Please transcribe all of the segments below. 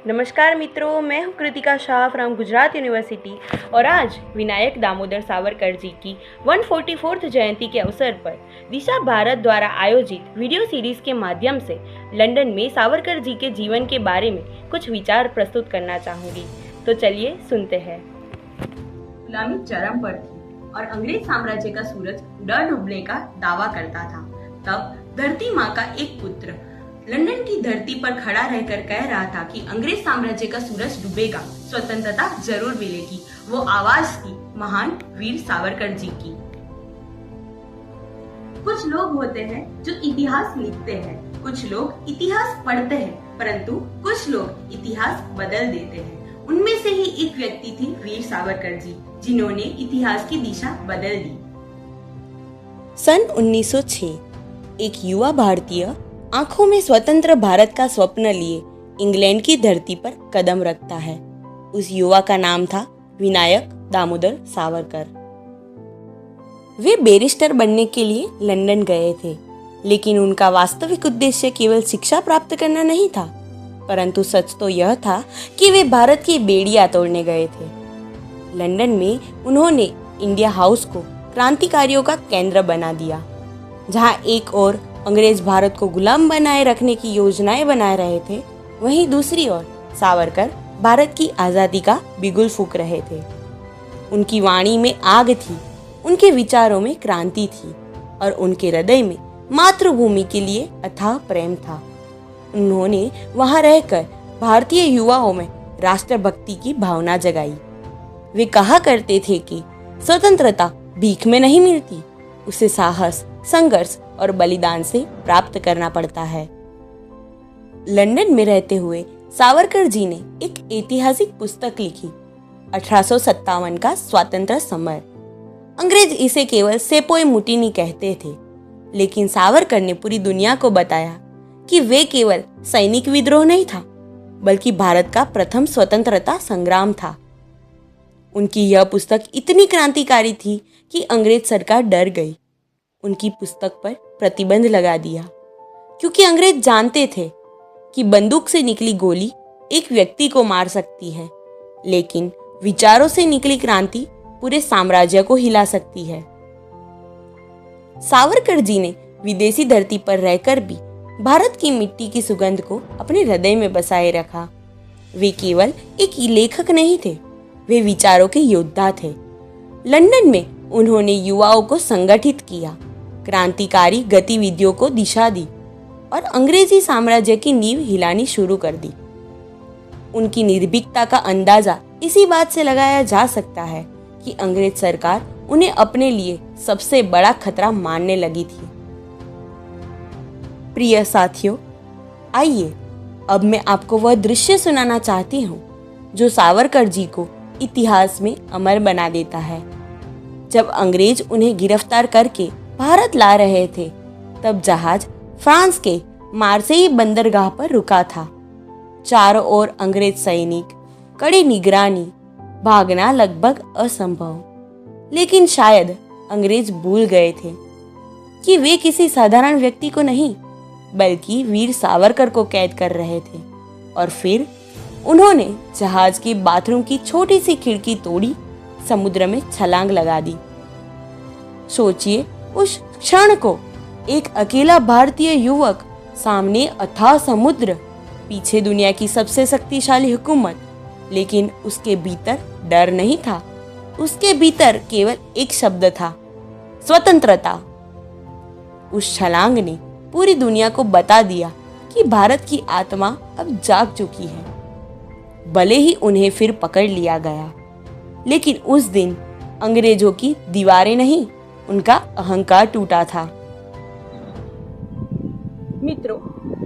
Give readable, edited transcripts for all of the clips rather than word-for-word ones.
नमस्कार मित्रों, मैं हूं कृतिका शाह फ्रॉम गुजरात यूनिवर्सिटी और आज विनायक दामोदर सावरकर जी की 144th जयंती के अवसर पर दिशा भारत द्वारा आयोजित वीडियो सीरीज के माध्यम से लंदन में सावरकर जी के जीवन के बारे में कुछ विचार प्रस्तुत करना चाहूँगी। तो चलिए सुनते हैं। गुलामी चरम पर थी और अंग्रेज साम्राज्य का सूरज डूबने का दावा करता था। तब धरती माँ का एक पुत्र लंदन की धरती पर खड़ा रहकर कह रहा था कि अंग्रेज साम्राज्य का सूरज डूबेगा, स्वतंत्रता जरूर मिलेगी। वो आवाज थी महान वीर सावरकर जी की। कुछ लोग होते हैं जो इतिहास लिखते हैं, कुछ लोग इतिहास पढ़ते हैं, परंतु कुछ लोग इतिहास बदल देते हैं। उनमें से ही एक व्यक्ति थे वीर सावरकर जी, जिन्होंने इतिहास की दिशा बदल दी। सन 1906 एक युवा भारतीय आंखों में स्वतंत्र भारत का स्वप्न लिए इंग्लैंड की धरती पर कदम रखता है। उस युवा का नाम था विनायक दामोदर सावरकर। वे बैरिस्टर बनने के लिए लंदन गए थे, लेकिन उनका वास्तविक उद्देश्य केवल शिक्षा प्राप्त करना नहीं था, परंतु सच तो यह था कि वे भारत की बेड़ियां तोड़ने गए थे। लंदन में उन्होंने इंडिया हाउस को क्रांतिकारियों का केंद्र बना दिया, जहां एक और अंग्रेज भारत को गुलाम बनाए रखने की योजनाएं बना रहे थे, वहीं दूसरी ओर सावरकर भारत की आजादी का बिगुल फूंक रहे थे। उनकी वाणी में आग थी, उनके विचारों में क्रांति थी और उनके हृदय में मातृभूमि के लिए अथाह प्रेम था। उन्होंने वहां रहकर भारतीय युवाओं में राष्ट्रभक्ति की भावना जगाई। वे कहा करते थे कि स्वतंत्रता भीख में नहीं मिलती, उसे साहस, संघर्ष और बलिदान से प्राप्त करना पड़ता है। लंदन में रहते हुए सावरकर जी ने एक ऐतिहासिक पुस्तक लिखी, 1857 का स्वातंत्र्य समर। अंग्रेज इसे केवल सेपोए मुटिनी कहते थे, लेकिन सावरकर ने पूरी दुनिया को बताया कि वे केवल सैनिक विद्रोह नहीं था, बल्कि भारत का प्रथम स्वतंत्रता संग्राम था। उनकी यह पुस्तक इतनी क्रांतिकारी थी कि अंग्रेज सरकार डर गई। उनकी पुस्तक पर प्रतिबंध लगा दिया, क्योंकि अंग्रेज जानते थे कि बंदूक से निकली गोली एक व्यक्ति को मार सकती है, लेकिन विचारों से निकली क्रांति पूरे साम्राज्य को हिला सकती है। सावरकर जी ने विदेशी धरती पर रहकर भी भारत की मिट्टी की सुगंध को अपने हृदय में बसाए रखा। वे केवल एक लेखक नहीं थे, वे विचारों के योद्धा थे। लंदन में उन्होंने युवाओं को संगठित किया, क्रांतिकारी गतिविधियों को दिशा दी और अंग्रेजी साम्राज्य की नींव हिलानी शुरू कर दी। उनकी निर्भीकता का अंदाजा इसी बात से लगाया जा सकता है कि अंग्रेज सरकार उन्हें अपने लिए सबसे बड़ा खतरा मानने लगी थी। प्रिय साथियों, आइए अब मैं आपको वह दृश्य सुनाना चाहती हूँ जो सावरकर जी को इतिहास में अमर बना देता है। जब अंग्रेज उन्हें गिरफ्तार करके भारत ला रहे थे, तब जहाज फ्रांस के मार्सेई बंदरगाह पर रुका था। चारों ओर अंग्रेज सैनिक, कड़ी निगरानी, भागना लगभग असंभव। लेकिन शायद अंग्रेज भूल गए थे कि वे किसी साधारण व्यक्ति को नहीं, बल्कि वीर सावरकर को कैद कर रहे थे। और फिर उन्होंने जहाज की बाथरूम की छोटी सी खिड़की तोड़ी, समुद्र में छलांग लगा दी। सोचिए उस क्षण को, एक अकेला भारतीय युवक, सामने अथाह समुद्र, पीछे दुनिया की सबसे शक्तिशाली हुकूमत, लेकिन उसके भीतर डर नहीं था। उसके भीतर केवल एक शब्द था, स्वतंत्रता। उस छलांग ने पूरी दुनिया को बता दिया कि भारत की आत्मा अब जाग चुकी है। भले ही उन्हें फिर पकड़ लिया गया, लेकिन उस दिन अंग्रेजों की दीवारें नहीं, उनका अहंकार टूटा था। मित्रों,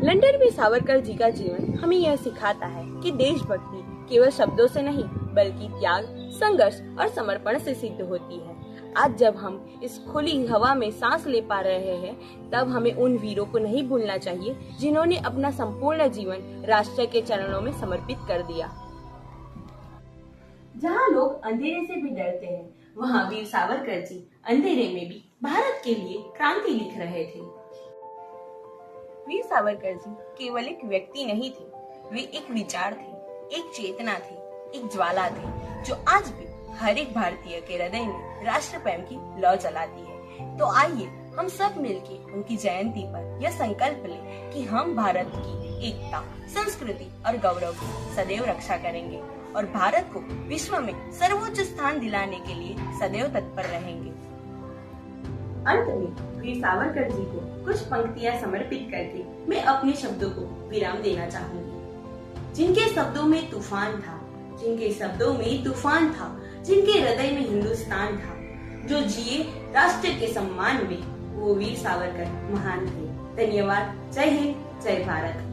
लंदन में सावरकर जी का जीवन हमें यह सिखाता है कि देशभक्ति केवल शब्दों से नहीं, बल्कि त्याग, संघर्ष और समर्पण से सिद्ध होती है। आज जब हम इस खुली हवा में सांस ले पा रहे हैं, तब हमें उन वीरों को नहीं भूलना चाहिए जिन्होंने अपना संपूर्ण जीवन राष्ट्र के चरणों में समर्पित कर दिया। जहाँ लोग अंधेरे से भी डरते हैं, वहाँ वीर सावरकर जी अंधेरे में भी भारत के लिए क्रांति लिख रहे थे। वीर सावरकर जी केवल एक व्यक्ति नहीं थे, वे एक विचार थे, एक चेतना थी, एक ज्वाला थी जो आज भी हर एक भारतीय के हृदय में राष्ट्र प्रेम की लौ जलाती है। तो आइए हम सब मिलके उनकी जयंती पर यह संकल्प लें कि हम भारत की एकता, संस्कृति और गौरव की सदैव रक्षा करेंगे और भारत को विश्व में सर्वोच्च स्थान दिलाने के लिए सदैव तत्पर रहेंगे। अंत में वीर सावरकर जी को कुछ पंक्तियां समर्पित करके मैं अपने शब्दों को विराम देना चाहूंगी। जिनके शब्दों में तूफान था, जिनके शब्दों में तूफान था, जिनके हृदय में हिंदुस्तान था, जो जिए राष्ट्र के सम्मान में, वो वीर सावरकर महान थे। धन्यवाद। जय हिंद, जय भारत।